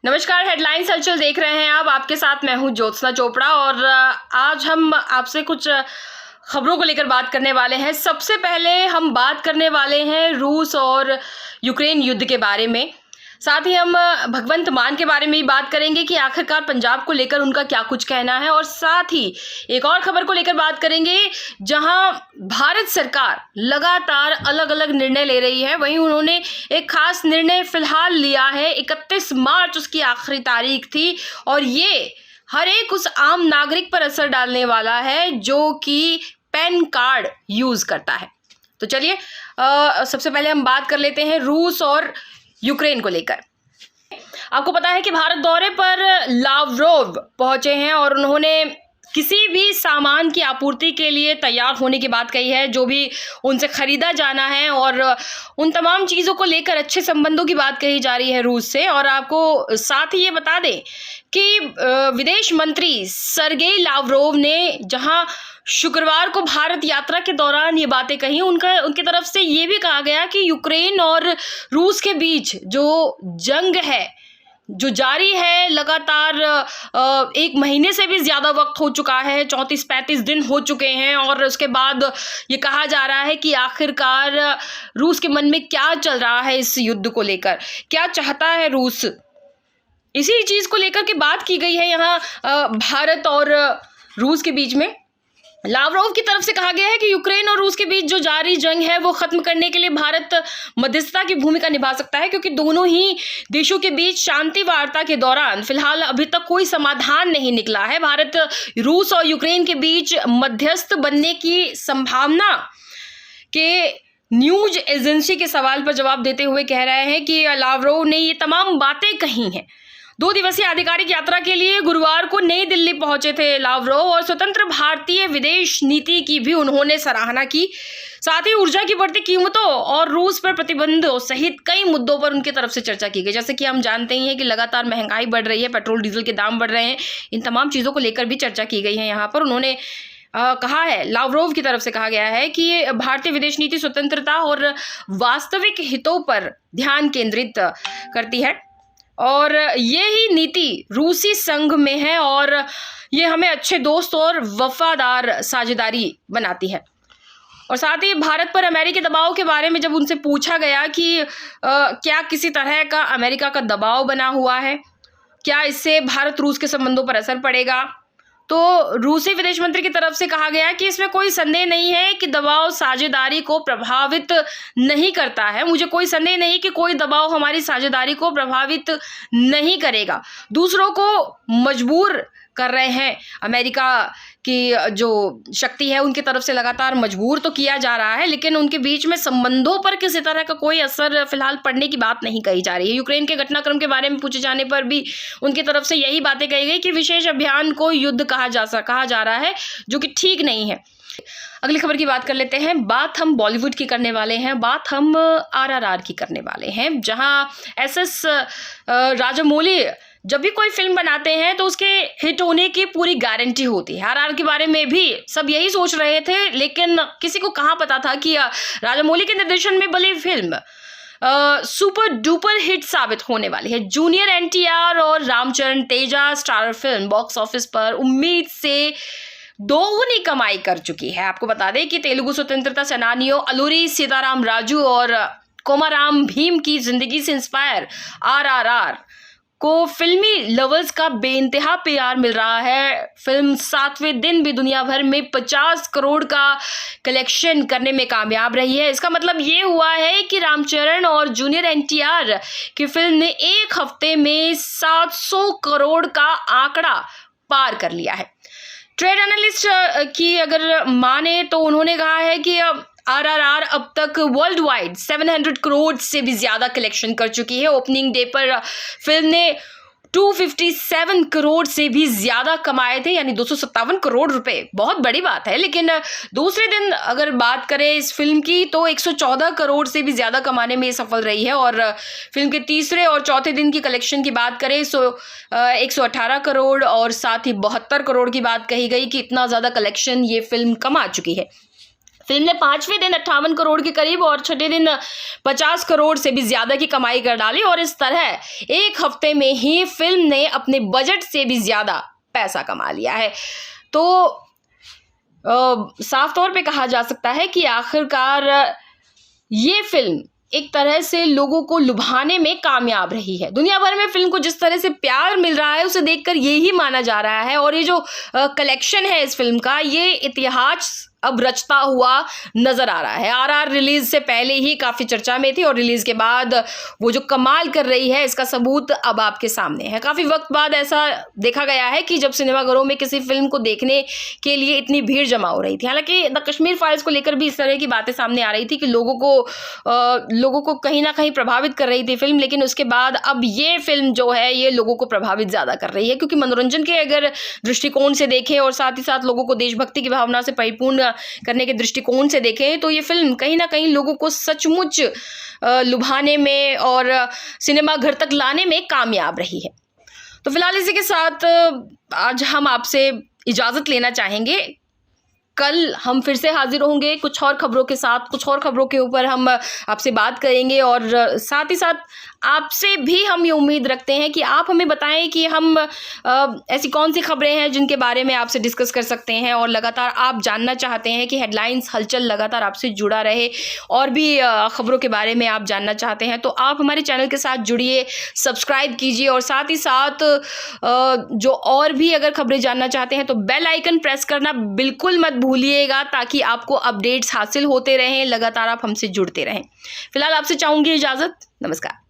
नमस्कार, हेडलाइंस हलचल देख रहे हैं आप। आपके साथ मैं हूं ज्योत्सना चोपड़ा और आज हम आपसे कुछ खबरों को लेकर बात करने वाले हैं। सबसे पहले हम बात करने वाले हैं रूस और यूक्रेन युद्ध के बारे में। साथ ही हम भगवंत मान के बारे में भी बात करेंगे कि आखिरकार पंजाब को लेकर उनका क्या कुछ कहना है, और साथ ही एक और खबर को लेकर बात करेंगे जहां भारत सरकार लगातार अलग अलग निर्णय ले रही है। वहीं उन्होंने एक खास निर्णय फिलहाल लिया है। 31 मार्च उसकी आखिरी तारीख थी और ये हर एक उस आम नागरिक पर असर डालने वाला है जो कि पैन कार्ड यूज करता है। तो चलिए सबसे पहले हम बात कर लेते हैं रूस और यूक्रेन को लेकर। आपको पता है कि भारत दौरे पर लावरोव पहुंचे हैं और उन्होंने किसी भी सामान की आपूर्ति के लिए तैयार होने की बात कही है, जो भी उनसे खरीदा जाना है, और उन तमाम चीज़ों को लेकर अच्छे संबंधों की बात कही जा रही है रूस से। और आपको साथ ही ये बता दें कि विदेश मंत्री सरगेई लावरोव ने जहां शुक्रवार को भारत यात्रा के दौरान ये बातें कही, उनकी तरफ से ये भी कहा गया कि यूक्रेन और रूस के बीच जो जंग है, जो जारी है लगातार, 1 महीने से भी ज़्यादा वक्त हो चुका है, 34-35 दिन हो चुके हैं, और उसके बाद ये कहा जा रहा है कि आखिरकार रूस के मन में क्या चल रहा है इस युद्ध को लेकर, क्या चाहता है रूस। इसी चीज़ को लेकर के बात की गई है यहाँ भारत और रूस के बीच में। लावरोव की तरफ से कहा गया है कि यूक्रेन और रूस के बीच जो जारी जंग है वो खत्म करने के लिए भारत मध्यस्थता की भूमिका निभा सकता है, क्योंकि दोनों ही देशों के बीच शांति वार्ता के दौरान फिलहाल अभी तक कोई समाधान नहीं निकला है। भारत रूस और यूक्रेन के बीच मध्यस्थ बनने की संभावना के न्यूज एजेंसी के सवाल पर जवाब देते हुए कह रहे हैं कि लावरोव ने ये तमाम बातें कही हैं। 2 दिवसीय आधिकारिक यात्रा के लिए गुरुवार को नई दिल्ली पहुंचे थे लावरोव, और स्वतंत्र भारतीय विदेश नीति की भी उन्होंने सराहना की। साथ ही ऊर्जा की बढ़ती कीमतों और रूस पर प्रतिबंधों सहित कई मुद्दों पर उनकी तरफ से चर्चा की गई। जैसे कि हम जानते ही हैं कि लगातार महंगाई बढ़ रही है, पेट्रोल डीजल के दाम बढ़ रहे हैं, इन तमाम चीज़ों को लेकर भी चर्चा की गई है। यहाँ पर उन्होंने कहा है, लावरोव की तरफ से कहा गया है कि भारतीय विदेश नीति स्वतंत्रता और वास्तविक हितों पर ध्यान केंद्रित करती है, और ये ही नीति रूसी संघ में है, और ये हमें अच्छे दोस्त और वफादार साझेदारी बनाती है। और साथ ही भारत पर अमेरिकी दबाव के बारे में जब उनसे पूछा गया कि क्या किसी तरह का अमेरिका का दबाव बना हुआ है, क्या इससे भारत रूस के संबंधों पर असर पड़ेगा, तो रूसी विदेश मंत्री की तरफ से कहा गया कि इसमें कोई संदेह नहीं है कि दबाव साझेदारी को प्रभावित नहीं करता है। मुझे कोई संदेह नहीं कि कोई दबाव हमारी साझेदारी को प्रभावित नहीं करेगा। दूसरों को मजबूर कर रहे हैं, अमेरिका की जो शक्ति है उनकी तरफ से लगातार मजबूर तो किया जा रहा है, लेकिन उनके बीच में संबंधों पर किसी तरह का कोई असर फिलहाल पड़ने की बात नहीं कही जा रही है। यूक्रेन के घटनाक्रम के बारे में पूछे जाने पर भी उनकी तरफ से यही बातें कही गई कि विशेष अभियान को युद्ध कहा जा रहा है, जो कि ठीक नहीं है। अगली खबर की बात कर लेते हैं। बात हम बॉलीवुड की करने वाले हैं, बात हम RRR की करने वाले हैं, जहां SS राजामौली जब भी कोई फिल्म बनाते हैं तो उसके हिट होने की पूरी गारंटी होती है। RRR के बारे में भी सब यही सोच रहे थे, लेकिन किसी को कहाँ पता था कि राजामौली के निर्देशन में बनी फिल्म सुपर डुपर हिट साबित होने वाली है। जूनियर NTR और Ramcharan Teja star film box office पर उम्मीद से दोगुनी कमाई कर चुकी है। आपको बता दें कि तेलुगु स्वतंत्रता सेनानियों अलूरी सीताराम राजू और कोमाराम भीम की जिंदगी से इंस्पायर RRR को फिल्मी लवर्स का बेइंतहा प्यार मिल रहा है। फिल्म 7वें दिन भी दुनिया भर में 50 करोड़ का कलेक्शन करने में कामयाब रही है। इसका मतलब ये हुआ है कि रामचरण और जूनियर NTR की फिल्म ने 1 हफ्ते में 700 करोड़ का आंकड़ा पार कर लिया है। ट्रेड एनालिस्ट की अगर माने तो उन्होंने कहा है कि RRR अब तक वर्ल्ड वाइड 700 करोड़ से भी ज़्यादा कलेक्शन कर चुकी है। ओपनिंग डे पर फिल्म ने 257 करोड़ से भी ज़्यादा कमाए थे, यानी 257 करोड़ रुपए, बहुत बड़ी बात है। लेकिन दूसरे दिन अगर बात करें इस फिल्म की तो 114 करोड़ से भी ज़्यादा कमाने में सफल रही है, और फिल्म के तीसरे और चौथे दिन की कलेक्शन की बात करें तो 118 करोड़ और साथ ही 72 करोड़ की बात कही गई कि इतना ज़्यादा कलेक्शन ये फिल्म कमा चुकी है। फिल्म ने 5वें दिन 58 करोड़ के करीब और छठे दिन 50 करोड़ से भी ज्यादा की कमाई कर डाली और इस तरह एक हफ्ते में ही फिल्म ने अपने बजट से भी ज्यादा पैसा कमा लिया है। तो साफ तौर पे कहा जा सकता है कि आखिरकार ये फिल्म एक तरह से लोगों को लुभाने में कामयाब रही है। दुनिया भर में फिल्म को जिस तरह से प्यार मिल रहा है उसे देखकर यही माना जा रहा है और ये जो कलेक्शन है इस फिल्म का, ये इतिहास अब रचता हुआ नजर आ रहा है। आरआर रिलीज से पहले ही काफी चर्चा में थी और रिलीज के बाद वो जो कमाल कर रही है इसका सबूत अब आपके सामने है। काफी वक्त बाद ऐसा देखा गया है कि जब सिनेमाघरों में किसी फिल्म को देखने के लिए इतनी भीड़ जमा हो रही थी। हालांकि द कश्मीर फाइल्स को लेकर भी इस तरह की बातें सामने आ रही थी कि लोगों को कहीं ना कहीं प्रभावित कर रही थी फिल्म, लेकिन उसके बाद अब ये फिल्म जो है ये लोगों को प्रभावित ज्यादा कर रही है, क्योंकि मनोरंजन के अगर दृष्टिकोण से देखें और साथ ही साथ लोगों को देशभक्ति की भावना से परिपूर्ण करने के दृष्टिकोण से देखें तो ये फिल्म कहीं ना कहीं लोगों को सचमुच लुभाने में और सिनेमा घर तक लाने में कामयाब रही है। तो फिलहाल इसी के साथ आज हम आपसे इजाजत लेना चाहेंगे। कल हम फिर से हाजिर होंगे कुछ और खबरों के साथ, कुछ और खबरों के ऊपर हम आपसे बात करेंगे और साथ ही साथ आपसे भी हम ये उम्मीद रखते हैं कि आप हमें बताएं कि हम ऐसी कौन सी खबरें हैं जिनके बारे में आपसे डिस्कस कर सकते हैं और लगातार आप जानना चाहते हैं कि हेडलाइंस हलचल लगातार आपसे जुड़ा रहे और भी खबरों के बारे में आप जानना चाहते हैं तो आप हमारे चैनल के साथ जुड़िए, सब्सक्राइब कीजिए और साथ ही साथ जो और भी अगर खबरें जानना चाहते हैं तो बेल आइकन प्रेस करना बिल्कुल मत भूलिएगा ताकि आपको अपडेट्स हासिल होते रहें, लगातार आप हमसे जुड़ते रहें। फिलहाल आपसे चाहूँगी इजाज़त, नमस्कार।